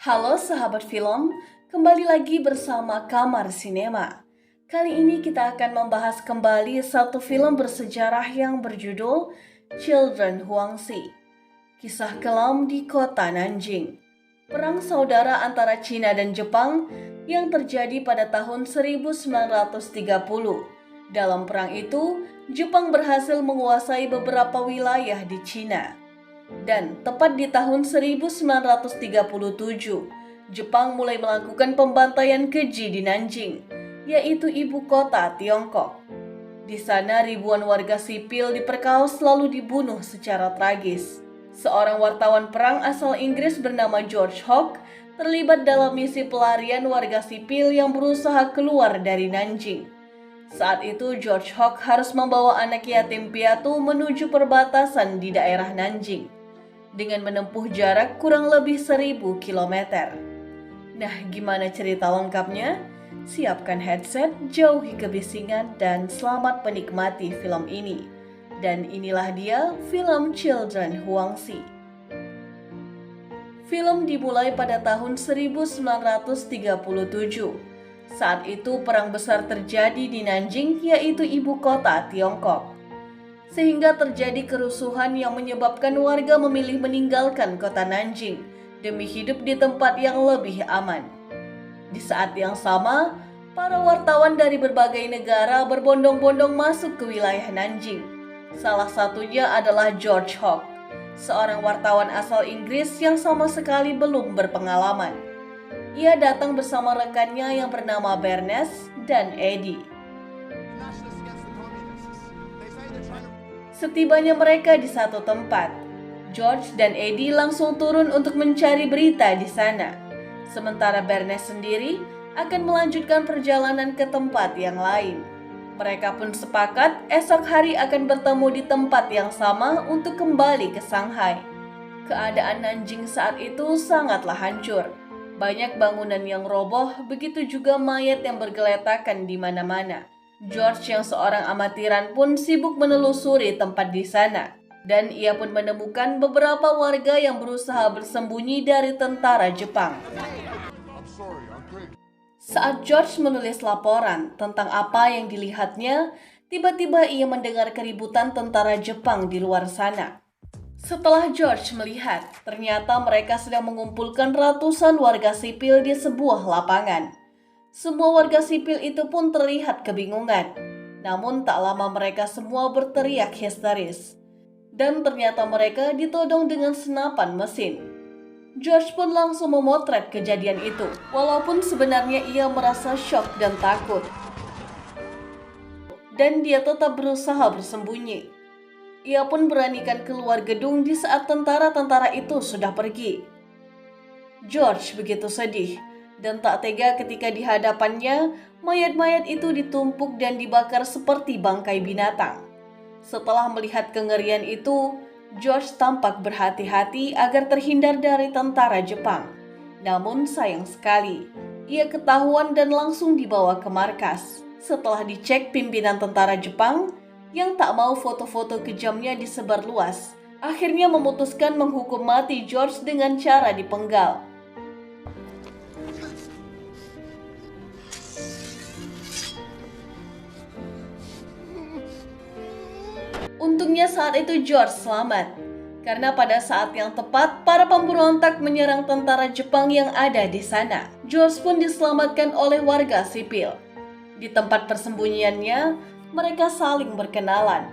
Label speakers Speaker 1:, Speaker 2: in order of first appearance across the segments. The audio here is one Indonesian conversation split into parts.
Speaker 1: Halo sahabat film, kembali lagi bersama Kamar Sinema. Kali ini kita akan membahas kembali satu film bersejarah yang berjudul Children Huangzi. Kisah kelam di kota Nanjing. Perang saudara antara Cina dan Jepang yang terjadi pada tahun 1930. Dalam perang itu, Jepang berhasil menguasai beberapa wilayah di Cina. Dan tepat di tahun 1937, Jepang mulai melakukan pembantaian keji di Nanjing, yaitu ibu kota Tiongkok. Di sana ribuan warga sipil diperkaos lalu dibunuh secara tragis. Seorang wartawan perang asal Inggris bernama George Hawk terlibat dalam misi pelarian warga sipil yang berusaha keluar dari Nanjing. Saat itu George Hawk harus membawa anak yatim piatu menuju perbatasan di daerah Nanjing dengan menempuh jarak kurang lebih 1000 km. Nah, gimana cerita lengkapnya? Siapkan headset, jauhi kebisingan, dan selamat menikmati film ini. Dan inilah dia film Children Huangzi. Film dimulai pada tahun 1937. Saat itu perang besar terjadi di Nanjing, yaitu ibu kota Tiongkok. Sehingga terjadi kerusuhan yang menyebabkan warga memilih meninggalkan kota Nanjing demi hidup di tempat yang lebih aman. Di saat yang sama, para wartawan dari berbagai negara berbondong-bondong masuk ke wilayah Nanjing. Salah satunya adalah George Hawk, seorang wartawan asal Inggris yang sama sekali belum berpengalaman. Ia datang bersama rekannya yang bernama Bernes dan Eddie. Setibanya mereka di satu tempat, George dan Eddie langsung turun untuk mencari berita di sana. Sementara Bernes sendiri akan melanjutkan perjalanan ke tempat yang lain. Mereka pun sepakat esok hari akan bertemu di tempat yang sama untuk kembali ke Shanghai. Keadaan Nanjing saat itu sangatlah hancur. Banyak bangunan yang roboh, begitu juga mayat yang bergeletakan di mana-mana. George yang seorang amatiran pun sibuk menelusuri tempat di sana, dan ia pun menemukan beberapa warga yang berusaha bersembunyi dari tentara Jepang. Saat George menulis laporan tentang apa yang dilihatnya, tiba-tiba ia mendengar keributan tentara Jepang di luar sana. Setelah George melihat, ternyata mereka sedang mengumpulkan ratusan warga sipil di sebuah lapangan. Semua warga sipil itu pun terlihat kebingungan. Namun tak lama mereka semua berteriak histeris. Dan ternyata mereka ditodong dengan senapan mesin. George pun langsung memotret kejadian itu, walaupun sebenarnya ia merasa syok dan takut. Dan dia tetap berusaha bersembunyi. Ia pun beranikan keluar gedung di saat tentara-tentara itu sudah pergi. George begitu sedih dan tak tega ketika di hadapannya mayat-mayat itu ditumpuk dan dibakar seperti bangkai binatang. Setelah melihat kengerian itu, George tampak berhati-hati agar terhindar dari tentara Jepang. Namun sayang sekali, ia ketahuan dan langsung dibawa ke markas. Setelah dicek pimpinan tentara Jepang yang tak mau foto-foto kejamnya disebar luas, akhirnya memutuskan menghukum mati George dengan cara dipenggal. Untungnya saat itu George selamat, karena pada saat yang tepat para pemberontak menyerang tentara Jepang yang ada di sana. George pun diselamatkan oleh warga sipil. Di tempat persembunyiannya, mereka saling berkenalan.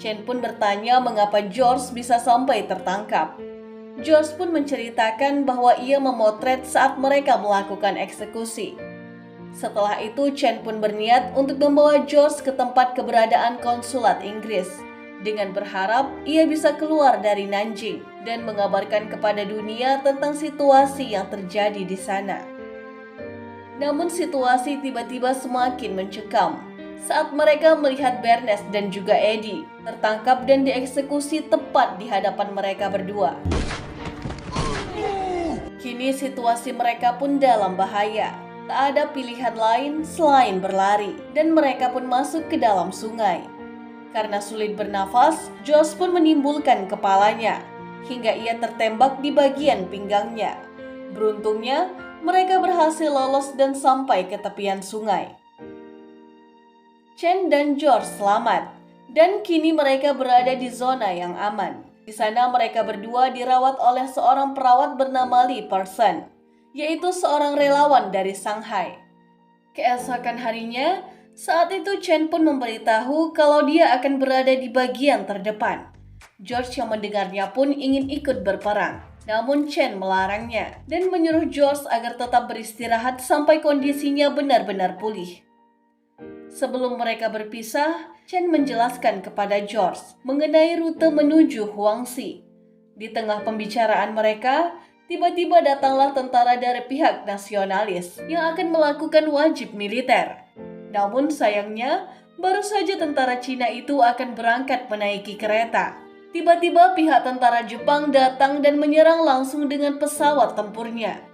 Speaker 1: Chen pun bertanya mengapa George bisa sampai tertangkap. George pun menceritakan bahwa ia memotret saat mereka melakukan eksekusi. Setelah itu Chen pun berniat untuk membawa George ke tempat keberadaan konsulat Inggris, dengan berharap ia bisa keluar dari Nanjing dan mengabarkan kepada dunia tentang situasi yang terjadi di sana. Namun situasi tiba-tiba semakin mencekam saat mereka melihat Bernes dan juga Eddie tertangkap dan dieksekusi tepat di hadapan mereka berdua. Kini situasi mereka pun dalam bahaya. Tak ada pilihan lain selain berlari, dan mereka pun masuk ke dalam sungai. Karena sulit bernafas, George pun menimbulkan kepalanya, hingga ia tertembak di bagian pinggangnya. Beruntungnya, mereka berhasil lolos dan sampai ke tepian sungai. Chen dan George selamat, dan kini mereka berada di zona yang aman. Di sana mereka berdua dirawat oleh seorang perawat bernama Li Person, yaitu seorang relawan dari Shanghai. Keesokan harinya, saat itu Chen pun memberitahu kalau dia akan berada di bagian terdepan. George yang mendengarnya pun ingin ikut berperang, namun Chen melarangnya dan menyuruh George agar tetap beristirahat sampai kondisinya benar-benar pulih. Sebelum mereka berpisah, Chen menjelaskan kepada George mengenai rute menuju Huangxi. Di tengah pembicaraan mereka, tiba-tiba datanglah tentara dari pihak nasionalis yang akan melakukan wajib militer. Namun sayangnya, baru saja tentara Cina itu akan berangkat menaiki kereta. Tiba-tiba pihak tentara Jepang datang dan menyerang langsung dengan pesawat tempurnya.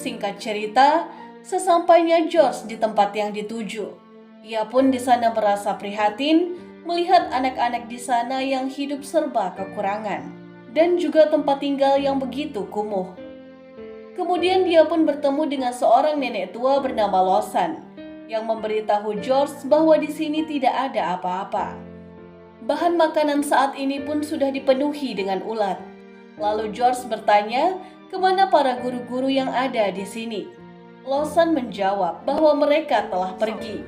Speaker 1: Singkat cerita, sesampainya George di tempat yang dituju, ia pun di sana merasa prihatin melihat anak-anak di sana yang hidup serba kekurangan dan juga tempat tinggal yang begitu kumuh. Kemudian dia pun bertemu dengan seorang nenek tua bernama Lawson yang memberitahu George bahwa di sini tidak ada apa-apa. Bahan makanan saat ini pun sudah dipenuhi dengan ulat. Lalu George bertanya, kemana para guru-guru yang ada di sini? Lawson menjawab bahwa mereka telah pergi.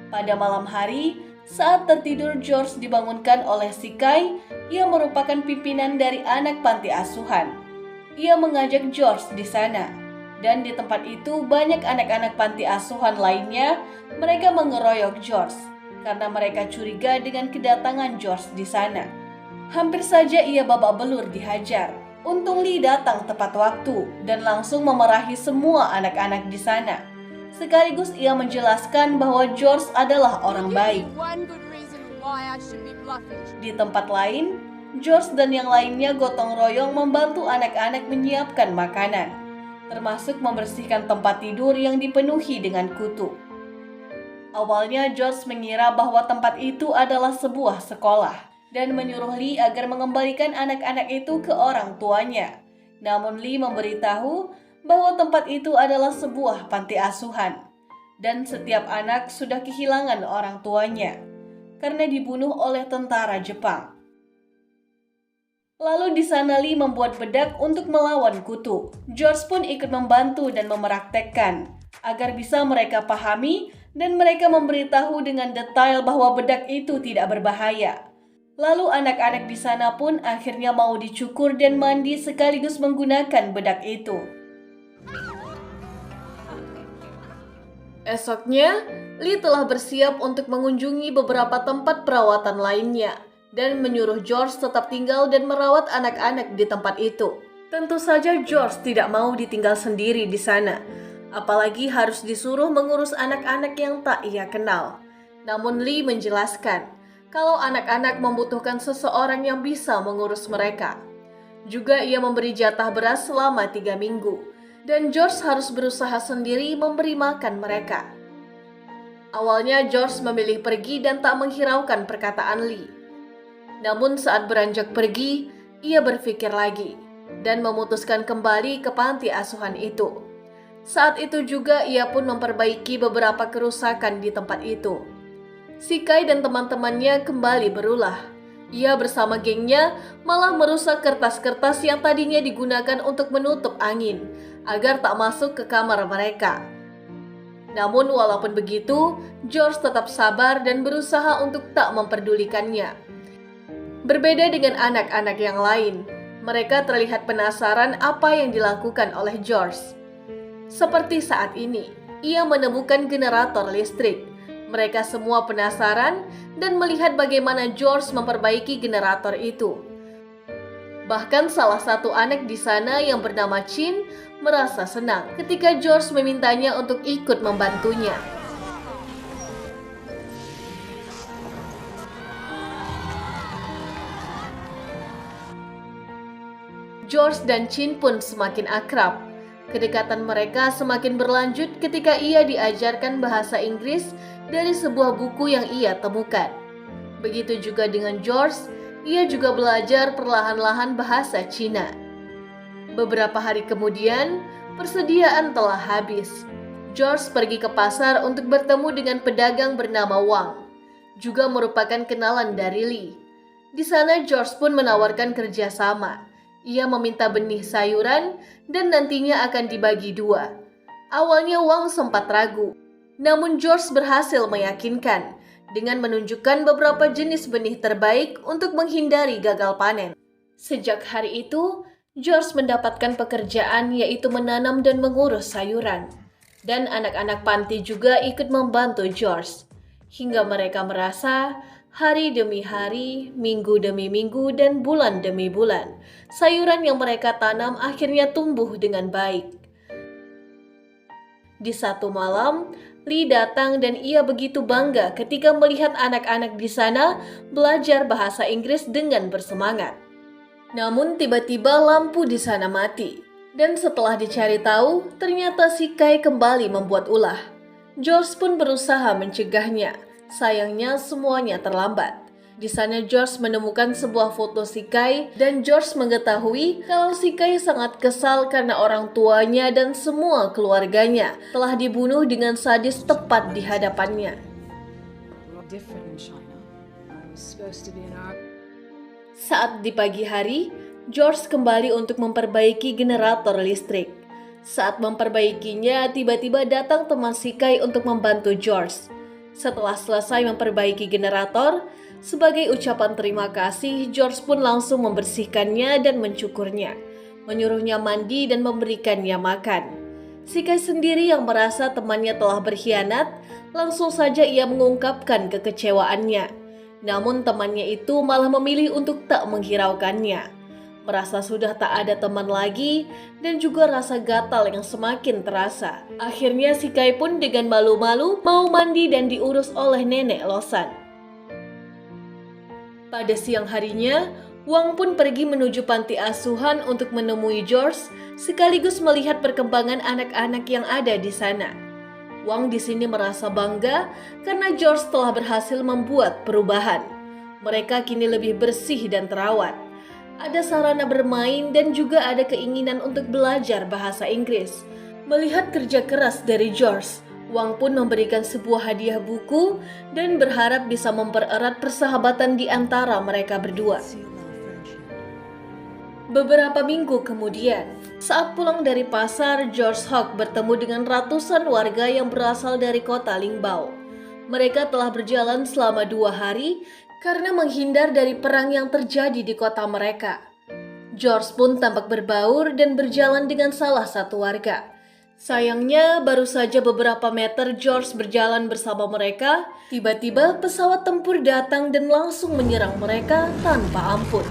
Speaker 1: Pada malam hari, saat tertidur George dibangunkan oleh si Kai. Ia merupakan pimpinan dari anak panti asuhan. Ia mengajak George di sana. Dan di tempat itu banyak anak-anak panti asuhan lainnya. Mereka mengeroyok George karena mereka curiga dengan kedatangan George di sana. Hampir saja ia babak belur dihajar. Untung Lee datang tepat waktu dan langsung memarahi semua anak-anak di sana. Sekaligus ia menjelaskan bahwa George adalah orang baik. Di tempat lain, George dan yang lainnya gotong royong membantu anak-anak menyiapkan makanan, termasuk membersihkan tempat tidur yang dipenuhi dengan kutu. Awalnya George mengira bahwa tempat itu adalah sebuah sekolah dan menyuruh Lee agar mengembalikan anak-anak itu ke orang tuanya. Namun Lee memberitahu bahwa tempat itu adalah sebuah panti asuhan dan setiap anak sudah kehilangan orang tuanya karena dibunuh oleh tentara Jepang. Lalu di sana Lee membuat bedak untuk melawan kutu. George pun ikut membantu dan mempraktekkan agar bisa mereka pahami dan mereka memberitahu dengan detail bahwa bedak itu tidak berbahaya. Lalu anak-anak di sana pun akhirnya mau dicukur dan mandi sekaligus menggunakan bedak itu. Esoknya, Lee telah bersiap untuk mengunjungi beberapa tempat perawatan lainnya dan menyuruh George tetap tinggal dan merawat anak-anak di tempat itu. Tentu saja George tidak mau ditinggal sendiri di sana, apalagi harus disuruh mengurus anak-anak yang tak ia kenal. Namun Lee menjelaskan kalau anak-anak membutuhkan seseorang yang bisa mengurus mereka. Juga ia memberi jatah beras selama 3 minggu. Dan George harus berusaha sendiri memberi makan mereka. Awalnya George memilih pergi dan tak menghiraukan perkataan Lee. Namun saat beranjak pergi, ia berpikir lagi dan memutuskan kembali ke panti asuhan itu. Saat itu juga ia pun memperbaiki beberapa kerusakan di tempat itu. Si Kai dan teman-temannya kembali berulah. Ia bersama gengnya malah merusak kertas-kertas yang tadinya digunakan untuk menutup angin agar tak masuk ke kamar mereka. Namun walaupun begitu, George tetap sabar dan berusaha untuk tak memperdulikannya. Berbeda dengan anak-anak yang lain, mereka terlihat penasaran apa yang dilakukan oleh George. Seperti saat ini, ia menemukan generator listrik. Mereka semua penasaran dan melihat bagaimana George memperbaiki generator itu. Bahkan salah satu anak di sana yang bernama Chin merasa senang ketika George memintanya untuk ikut membantunya. George dan Chin pun semakin akrab. Kedekatan mereka semakin berlanjut ketika ia diajarkan bahasa Inggris dari sebuah buku yang ia temukan. Begitu juga dengan George, ia juga belajar perlahan-lahan bahasa Cina. Beberapa hari kemudian, persediaan telah habis. George pergi ke pasar untuk bertemu dengan pedagang bernama Wang, juga merupakan kenalan dari Lee. Di sana George pun menawarkan kerjasama. Ia meminta benih sayuran dan nantinya akan dibagi 2. Awalnya Wang sempat ragu, namun George berhasil meyakinkan dengan menunjukkan beberapa jenis benih terbaik untuk menghindari gagal panen. Sejak hari itu, George mendapatkan pekerjaan yaitu menanam dan mengurus sayuran. Dan anak-anak panti juga ikut membantu George. Hingga mereka merasa hari demi hari, minggu demi minggu, dan bulan demi bulan, sayuran yang mereka tanam akhirnya tumbuh dengan baik. Di satu malam, Lee datang dan ia begitu bangga ketika melihat anak-anak di sana belajar bahasa Inggris dengan bersemangat. Namun tiba-tiba lampu di sana mati, dan setelah dicari tahu, ternyata si Kai kembali membuat ulah. George pun berusaha mencegahnya. Sayangnya semuanya terlambat. Di sana George menemukan sebuah foto si Kai dan George mengetahui kalau si Kai sangat kesal karena orang tuanya dan semua keluarganya telah dibunuh dengan sadis tepat di hadapannya. Saat di pagi hari, George kembali untuk memperbaiki generator listrik. Saat memperbaikinya, tiba-tiba datang teman si Kai untuk membantu George. Setelah selesai memperbaiki generator, sebagai ucapan terima kasih, George pun langsung membersihkannya dan mencukurnya, menyuruhnya mandi dan memberikannya makan. Si Kai sendiri yang merasa temannya telah berkhianat, langsung saja ia mengungkapkan kekecewaannya. Namun temannya itu malah memilih untuk tak menghiraukannya. Merasa sudah tak ada teman lagi dan juga rasa gatal yang semakin terasa. Akhirnya si Kai pun dengan malu-malu mau mandi dan diurus oleh nenek Losan. Pada siang harinya, Wang pun pergi menuju panti asuhan untuk menemui George sekaligus melihat perkembangan anak-anak yang ada di sana. Wang di sini merasa bangga karena George telah berhasil membuat perubahan. Mereka kini lebih bersih dan terawat. Ada sarana bermain dan juga ada keinginan untuk belajar bahasa Inggris. Melihat kerja keras dari George, Wang pun memberikan sebuah hadiah buku dan berharap bisa mempererat persahabatan di antara mereka berdua. Beberapa minggu kemudian, saat pulang dari pasar, George Hawk bertemu dengan ratusan warga yang berasal dari kota Lingbao. Mereka telah berjalan selama 2 hari karena menghindar dari perang yang terjadi di kota mereka. George pun tampak berbaur dan berjalan dengan salah satu warga. Sayangnya, baru saja beberapa meter George berjalan bersama mereka, tiba-tiba pesawat tempur datang dan langsung menyerang mereka tanpa ampun.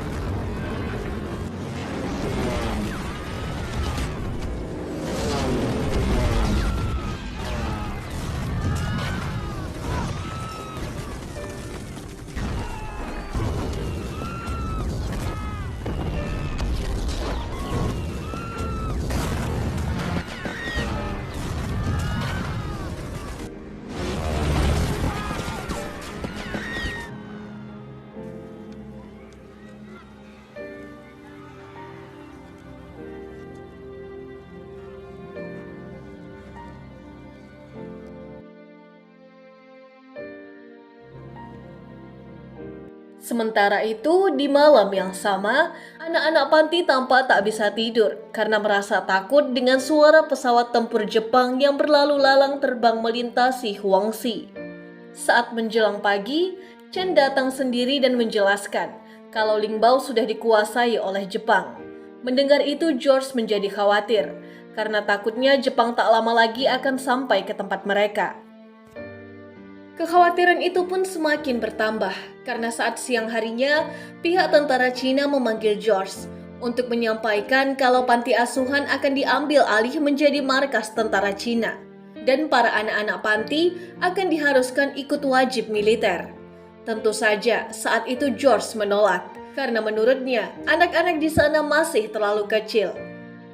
Speaker 1: Sementara itu, di malam yang sama, anak-anak panti tampak tak bisa tidur karena merasa takut dengan suara pesawat tempur Jepang yang berlalu lalang terbang melintasi Huangxi. Saat menjelang pagi, Chen datang sendiri dan menjelaskan kalau Lingbao sudah dikuasai oleh Jepang. Mendengar itu, George menjadi khawatir karena takutnya Jepang tak lama lagi akan sampai ke tempat mereka. Kekhawatiran itu pun semakin bertambah karena saat siang harinya pihak tentara Cina memanggil George untuk menyampaikan kalau panti asuhan akan diambil alih menjadi markas tentara Cina dan para anak-anak panti akan diharuskan ikut wajib militer. Tentu saja saat itu George menolak karena menurutnya anak-anak di sana masih terlalu kecil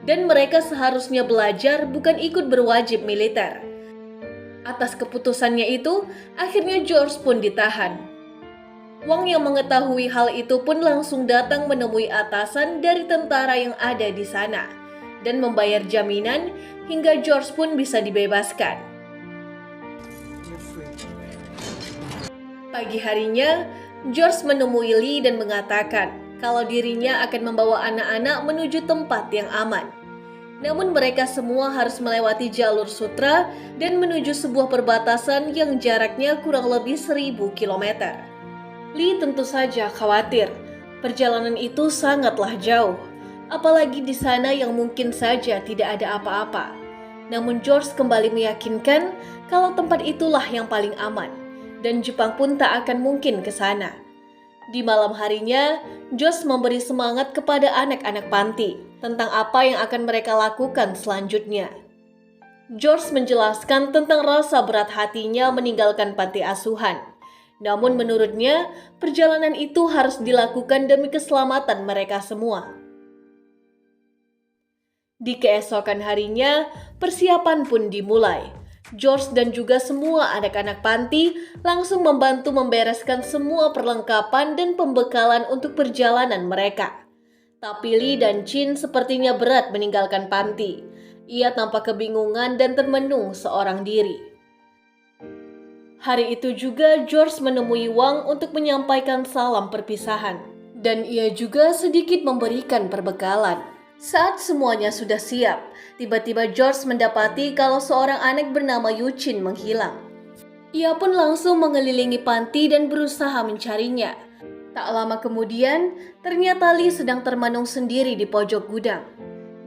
Speaker 1: dan mereka seharusnya belajar bukan ikut berwajib militer. Atas keputusannya itu, akhirnya George pun ditahan. Wang yang mengetahui hal itu pun langsung datang menemui atasan dari tentara yang ada di sana dan membayar jaminan hingga George pun bisa dibebaskan. Pagi harinya, George menemui Lee dan mengatakan kalau dirinya akan membawa anak-anak menuju tempat yang aman. Namun mereka semua harus melewati jalur sutra dan menuju sebuah perbatasan yang jaraknya kurang lebih 1000 km. Lee tentu saja khawatir. Perjalanan itu sangatlah jauh, apalagi di sana yang mungkin saja tidak ada apa-apa. Namun George kembali meyakinkan kalau tempat itulah yang paling aman dan Jepang pun tak akan mungkin ke sana. Di malam harinya, George memberi semangat kepada anak-anak panti tentang apa yang akan mereka lakukan selanjutnya. George menjelaskan tentang rasa berat hatinya meninggalkan panti asuhan. Namun menurutnya, perjalanan itu harus dilakukan demi keselamatan mereka semua. Di keesokan harinya, persiapan pun dimulai. George dan juga semua anak-anak panti langsung membantu membereskan semua perlengkapan dan pembekalan untuk perjalanan mereka. Tapi Lee dan Chin sepertinya berat meninggalkan panti. Ia tampak kebingungan dan termenung seorang diri. Hari itu juga George menemui Wang untuk menyampaikan salam perpisahan. Dan ia juga sedikit memberikan perbekalan. Saat semuanya sudah siap, tiba-tiba George mendapati kalau seorang anak bernama Yuchin menghilang. Ia pun langsung mengelilingi panti dan berusaha mencarinya. Tak lama kemudian, ternyata Lee sedang termenung sendiri di pojok gudang.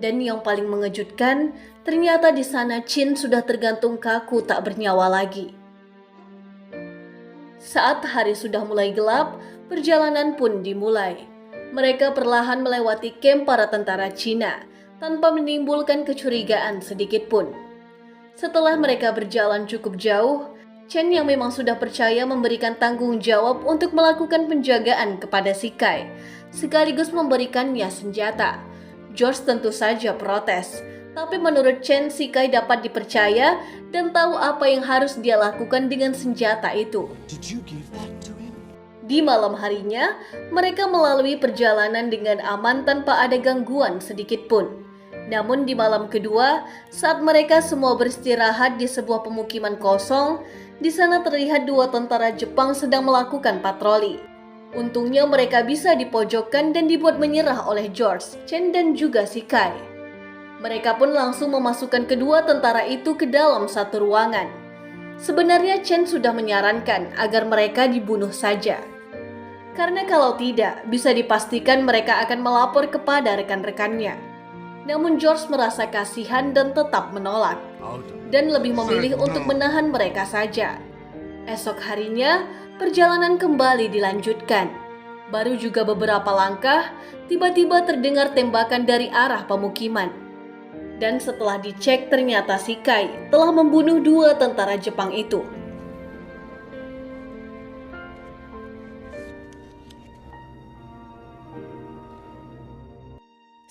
Speaker 1: Dan yang paling mengejutkan, ternyata di sana Chin sudah tergantung kaku tak bernyawa lagi. Saat hari sudah mulai gelap, perjalanan pun dimulai. Mereka perlahan melewati kamp para tentara Cina tanpa menimbulkan kecurigaan sedikit pun. Setelah mereka berjalan cukup jauh, Chen yang memang sudah percaya memberikan tanggung jawab untuk melakukan penjagaan kepada Shikai, sekaligus memberikannya senjata. George tentu saja protes, tapi menurut Chen, Shikai dapat dipercaya dan tahu apa yang harus dia lakukan dengan senjata itu. Di malam harinya, mereka melalui perjalanan dengan aman tanpa ada gangguan sedikit pun. Namun di malam kedua, saat mereka semua beristirahat di sebuah pemukiman kosong, di sana terlihat dua tentara Jepang sedang melakukan patroli. Untungnya mereka bisa dipojokkan dan dibuat menyerah oleh George, Chen dan juga Shikai. Mereka pun langsung memasukkan kedua tentara itu ke dalam satu ruangan. Sebenarnya Chen sudah menyarankan agar mereka dibunuh saja. Karena kalau tidak, bisa dipastikan mereka akan melapor kepada rekan-rekannya. Namun George merasa kasihan dan tetap menolak, dan lebih memilih untuk menahan mereka saja. Esok harinya, perjalanan kembali dilanjutkan. Baru juga beberapa langkah, tiba-tiba terdengar tembakan dari arah pemukiman. Dan setelah dicek, ternyata Shikai telah membunuh dua tentara Jepang itu.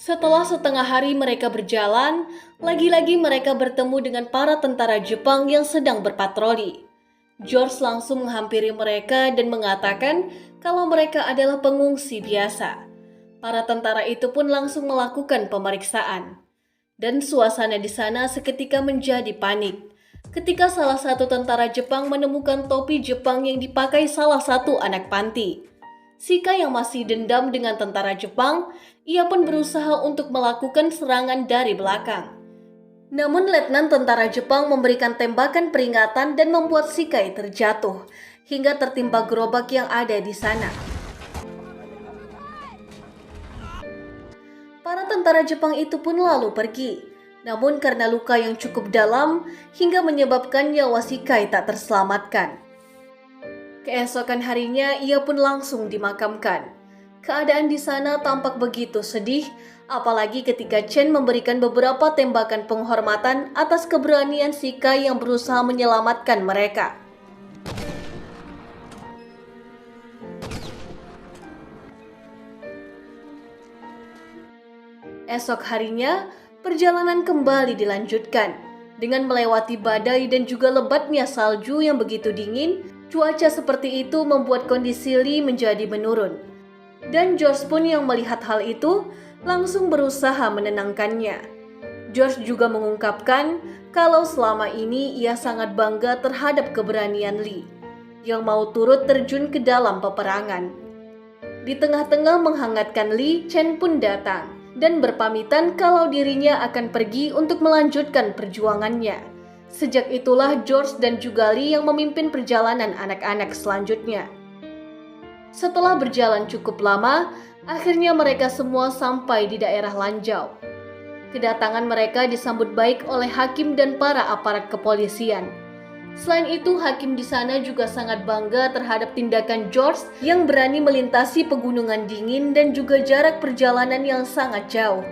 Speaker 1: Setelah setengah hari mereka berjalan, lagi-lagi mereka bertemu dengan para tentara Jepang yang sedang berpatroli. George langsung menghampiri mereka dan mengatakan kalau mereka adalah pengungsi biasa. Para tentara itu pun langsung melakukan pemeriksaan. Dan suasana di sana seketika menjadi panik. Ketika salah satu tentara Jepang menemukan topi Jepang yang dipakai salah satu anak panti. Shikai yang masih dendam dengan tentara Jepang, ia pun berusaha untuk melakukan serangan dari belakang. Namun letnan tentara Jepang memberikan tembakan peringatan dan membuat Shikai terjatuh, hingga tertimpa gerobak yang ada di sana. Para tentara Jepang itu pun lalu pergi. Namun karena luka yang cukup dalam, hingga menyebabkan nyawa Shikai tak terselamatkan. Keesokan harinya ia pun langsung dimakamkan. Keadaan di sana tampak begitu sedih, apalagi ketika Chen memberikan beberapa tembakan penghormatan atas keberanian si Kai yang berusaha menyelamatkan mereka. Esok harinya, perjalanan kembali dilanjutkan. Dengan melewati badai dan juga lebatnya salju yang begitu dingin, cuaca seperti itu membuat kondisi Lee menjadi menurun. Dan George pun yang melihat hal itu langsung berusaha menenangkannya. George juga mengungkapkan kalau selama ini ia sangat bangga terhadap keberanian Lee yang mau turut terjun ke dalam peperangan. Di tengah-tengah menghangatkan Lee, Chen pun datang dan berpamitan kalau dirinya akan pergi untuk melanjutkan perjuangannya. Sejak itulah George dan juga Lee yang memimpin perjalanan anak-anak selanjutnya. Setelah berjalan cukup lama, akhirnya mereka semua sampai di daerah Lanzhou. Kedatangan mereka disambut baik oleh hakim dan para aparat kepolisian. Selain itu, hakim di sana juga sangat bangga terhadap tindakan George yang berani melintasi pegunungan dingin dan juga jarak perjalanan yang sangat jauh.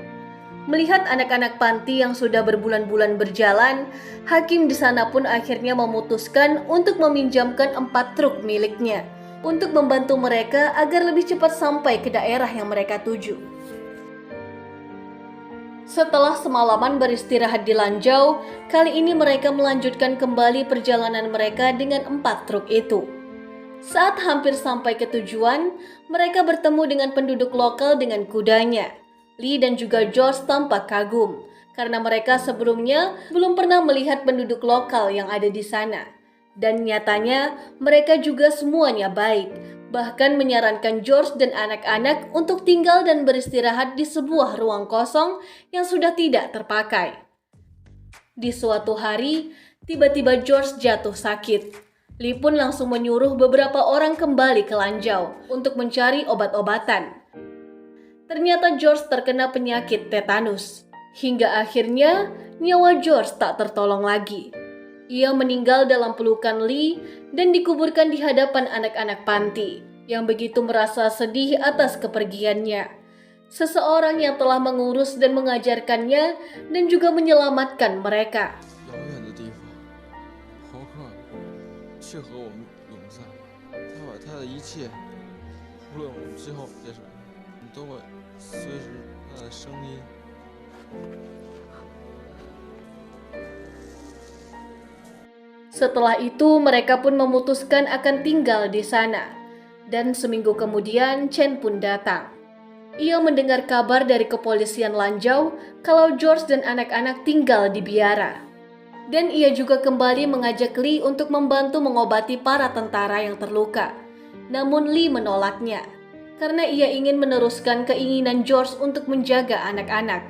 Speaker 1: Melihat anak-anak panti yang sudah berbulan-bulan berjalan, hakim di sana pun akhirnya memutuskan untuk meminjamkan 4 truk miliknya untuk membantu mereka agar lebih cepat sampai ke daerah yang mereka tuju. Setelah semalaman beristirahat di Lanzhou, kali ini mereka melanjutkan kembali perjalanan mereka dengan 4 truk itu. Saat hampir sampai ke tujuan, mereka bertemu dengan penduduk lokal dengan kudanya. Lee dan juga George tampak kagum, karena mereka sebelumnya belum pernah melihat penduduk lokal yang ada di sana. Dan nyatanya mereka juga semuanya baik, bahkan menyarankan George dan anak-anak untuk tinggal dan beristirahat di sebuah ruang kosong yang sudah tidak terpakai. Di suatu hari, tiba-tiba George jatuh sakit. Lee pun langsung menyuruh beberapa orang kembali ke Lanzhou untuk mencari obat-obatan. Ternyata George terkena penyakit tetanus. Hingga akhirnya nyawa George tak tertolong lagi. Ia meninggal dalam pelukan Lee dan dikuburkan di hadapan anak-anak panti yang begitu merasa sedih atas kepergiannya. Seseorang yang telah mengurus dan mengajarkannya dan juga menyelamatkan mereka. Setelah itu, mereka pun memutuskan akan tinggal di sana. Dan seminggu kemudian, Chen pun datang. Ia mendengar kabar dari kepolisian Lanzhou kalau George dan anak-anak tinggal di biara. Dan ia juga kembali mengajak Lee untuk membantu mengobati para tentara yang terluka. Namun Lee menolaknya, karena ia ingin meneruskan keinginan George untuk menjaga anak-anak.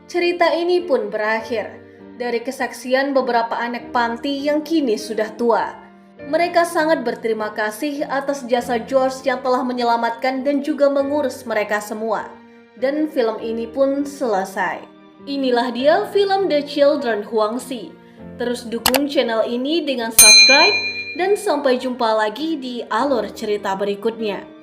Speaker 1: Cerita ini pun berakhir dari kesaksian beberapa anak panti yang kini sudah tua. Mereka sangat berterima kasih atas jasa George yang telah menyelamatkan dan juga mengurus mereka semua. Dan film ini pun selesai. Inilah dia film The Children Huangzi. Terus dukung channel ini dengan subscribe dan sampai jumpa lagi di alur cerita berikutnya.